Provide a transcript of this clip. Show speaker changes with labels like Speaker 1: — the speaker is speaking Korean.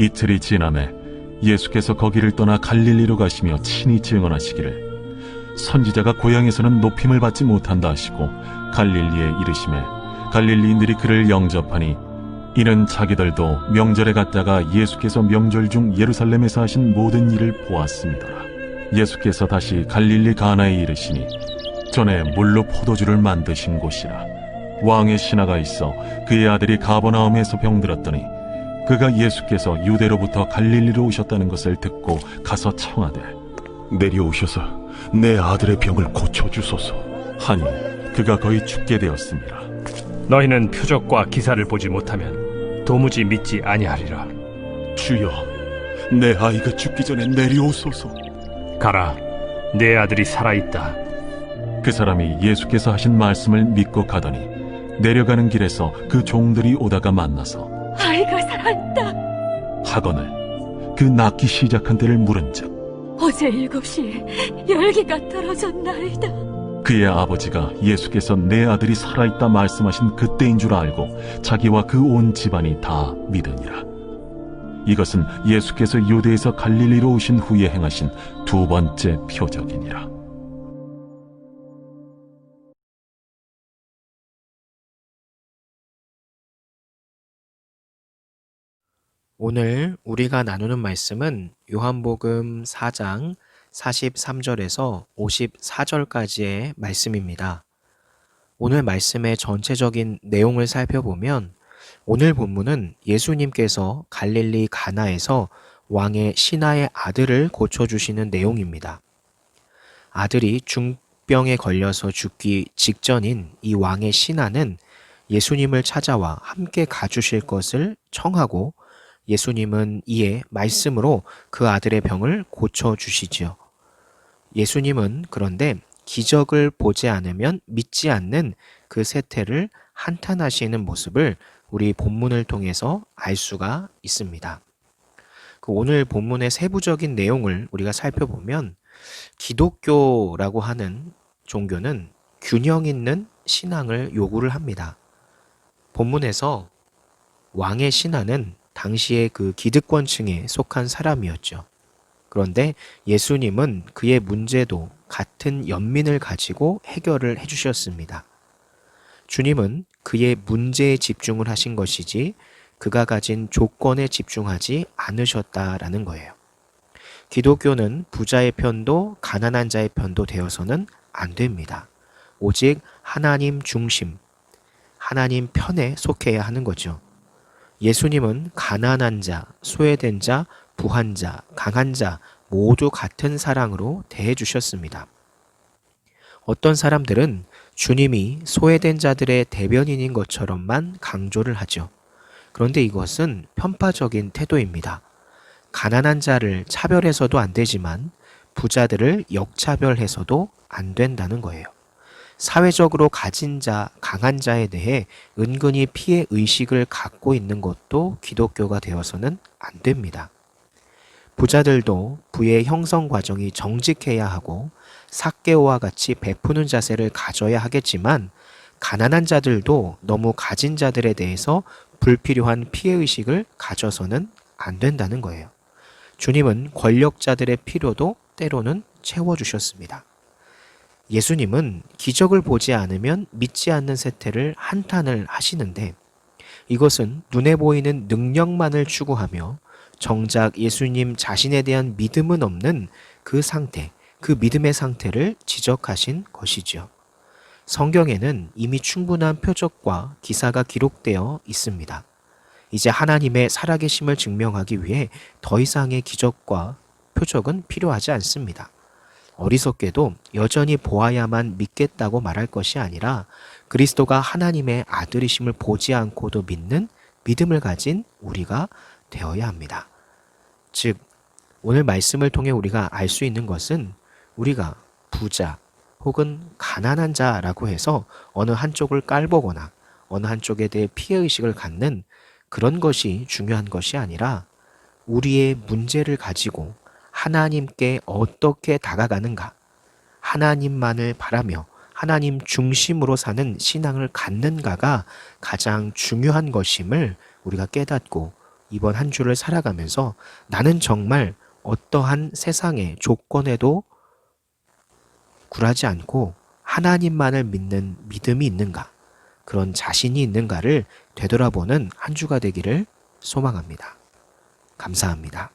Speaker 1: 이틀이 지남에 예수께서 거기를 떠나 갈릴리로 가시며 친히 증언하시기를 선지자가 고향에서는 높임을 받지 못한다 하시고 갈릴리에 이르시매 갈릴리인들이 그를 영접하니 이는 자기들도 명절에 갔다가 예수께서 명절 중 예루살렘에서 하신 모든 일을 보았습니다. 예수께서 다시 갈릴리 가나에 이르시니 전에 물로 포도주를 만드신 곳이라. 왕의 신하가 있어 그의 아들이 가버나움에서 병들었더니 그가 예수께서 유대로부터 갈릴리로 오셨다는 것을 듣고 가서 청하되
Speaker 2: 내려오셔서 내 아들의 병을 고쳐주소서
Speaker 1: 하니 그가 거의 죽게 되었습니다.
Speaker 3: 너희는 표적과 기사를 보지 못하면 도무지 믿지 아니하리라.
Speaker 2: 주여, 내 아이가 죽기 전에 내려오소서.
Speaker 3: 가라, 내 아들이 살아있다.
Speaker 1: 그 사람이 예수께서 하신 말씀을 믿고 가더니 내려가는 길에서 그 종들이 오다가 만나서
Speaker 4: 아이가 살아있다.
Speaker 1: 하거늘 그 낳기 시작한 때를 물은즉
Speaker 4: 어제 7시에 열기가 떨어졌나이다.
Speaker 1: 그의 아버지가 예수께서 내 아들이 살아있다 말씀하신 그때인 줄 알고 자기와 그 온 집안이 다 믿으니라. 이것은 예수께서 유대에서 갈릴리로 오신 후에 행하신 두 번째 표적이니라.
Speaker 5: 오늘 우리가 나누는 말씀은 요한복음 4장 43절에서 54절까지의 말씀입니다. 오늘 말씀의 전체적인 내용을 살펴보면 오늘 본문은 예수님께서 갈릴리 가나에서 왕의 신하의 아들을 고쳐주시는 내용입니다. 아들이 중병에 걸려서 죽기 직전인 이 왕의 신하는 예수님을 찾아와 함께 가주실 것을 청하고 예수님은 이에 말씀으로 그 아들의 병을 고쳐주시지요. 예수님은 그런데 기적을 보지 않으면 믿지 않는 그 세태를 한탄하시는 모습을 우리 본문을 통해서 알 수가 있습니다. 그 오늘 본문의 세부적인 내용을 우리가 살펴보면 기독교라고 하는 종교는 균형 있는 신앙을 요구를 합니다. 본문에서 왕의 신하는 당시의 그 기득권층에 속한 사람이었죠. 그런데 예수님은 그의 문제도 같은 연민을 가지고 해결을 해주셨습니다. 주님은 그의 문제에 집중을 하신 것이지 그가 가진 조건에 집중하지 않으셨다라는 거예요. 기독교는 부자의 편도 가난한 자의 편도 되어서는 안 됩니다. 오직 하나님 중심, 하나님 편에 속해야 하는 거죠. 예수님은 가난한 자, 소외된 자, 부한 자, 강한 자 모두 같은 사랑으로 대해 주셨습니다. 어떤 사람들은 주님이 소외된 자들의 대변인인 것처럼만 강조를 하죠. 그런데 이것은 편파적인 태도입니다. 가난한 자를 차별해서도 안 되지만 부자들을 역차별해서도 안 된다는 거예요. 사회적으로 가진 자, 강한 자에 대해 은근히 피해 의식을 갖고 있는 것도 기독교가 되어서는 안 됩니다. 부자들도 부의 형성 과정이 정직해야 하고 삭개오와 같이 베푸는 자세를 가져야 하겠지만 가난한 자들도 너무 가진 자들에 대해서 불필요한 피해 의식을 가져서는 안 된다는 거예요. 주님은 권력자들의 필요도 때로는 채워주셨습니다. 예수님은 기적을 보지 않으면 믿지 않는 세태를 한탄을 하시는데 이것은 눈에 보이는 능력만을 추구하며 정작 예수님 자신에 대한 믿음은 없는 그 상태, 그 믿음의 상태를 지적하신 것이죠. 성경에는 이미 충분한 표적과 기사가 기록되어 있습니다. 이제 하나님의 살아계심을 증명하기 위해 더 이상의 기적과 표적은 필요하지 않습니다. 어리석게도 여전히 보아야만 믿겠다고 말할 것이 아니라 그리스도가 하나님의 아들이심을 보지 않고도 믿는 믿음을 가진 우리가 되어야 합니다. 즉, 오늘 말씀을 통해 우리가 알 수 있는 것은 우리가 부자 혹은 가난한 자라고 해서 어느 한쪽을 깔보거나 어느 한쪽에 대해 피해의식을 갖는 그런 것이 중요한 것이 아니라 우리의 문제를 가지고 하나님께 어떻게 다가가는가, 하나님만을 바라며 하나님 중심으로 사는 신앙을 갖는가가 가장 중요한 것임을 우리가 깨닫고 이번 한 주를 살아가면서 나는 정말 어떠한 세상의 조건에도 굴하지 않고 하나님만을 믿는 믿음이 있는가, 그런 자신이 있는가를 되돌아보는 한 주가 되기를 소망합니다. 감사합니다.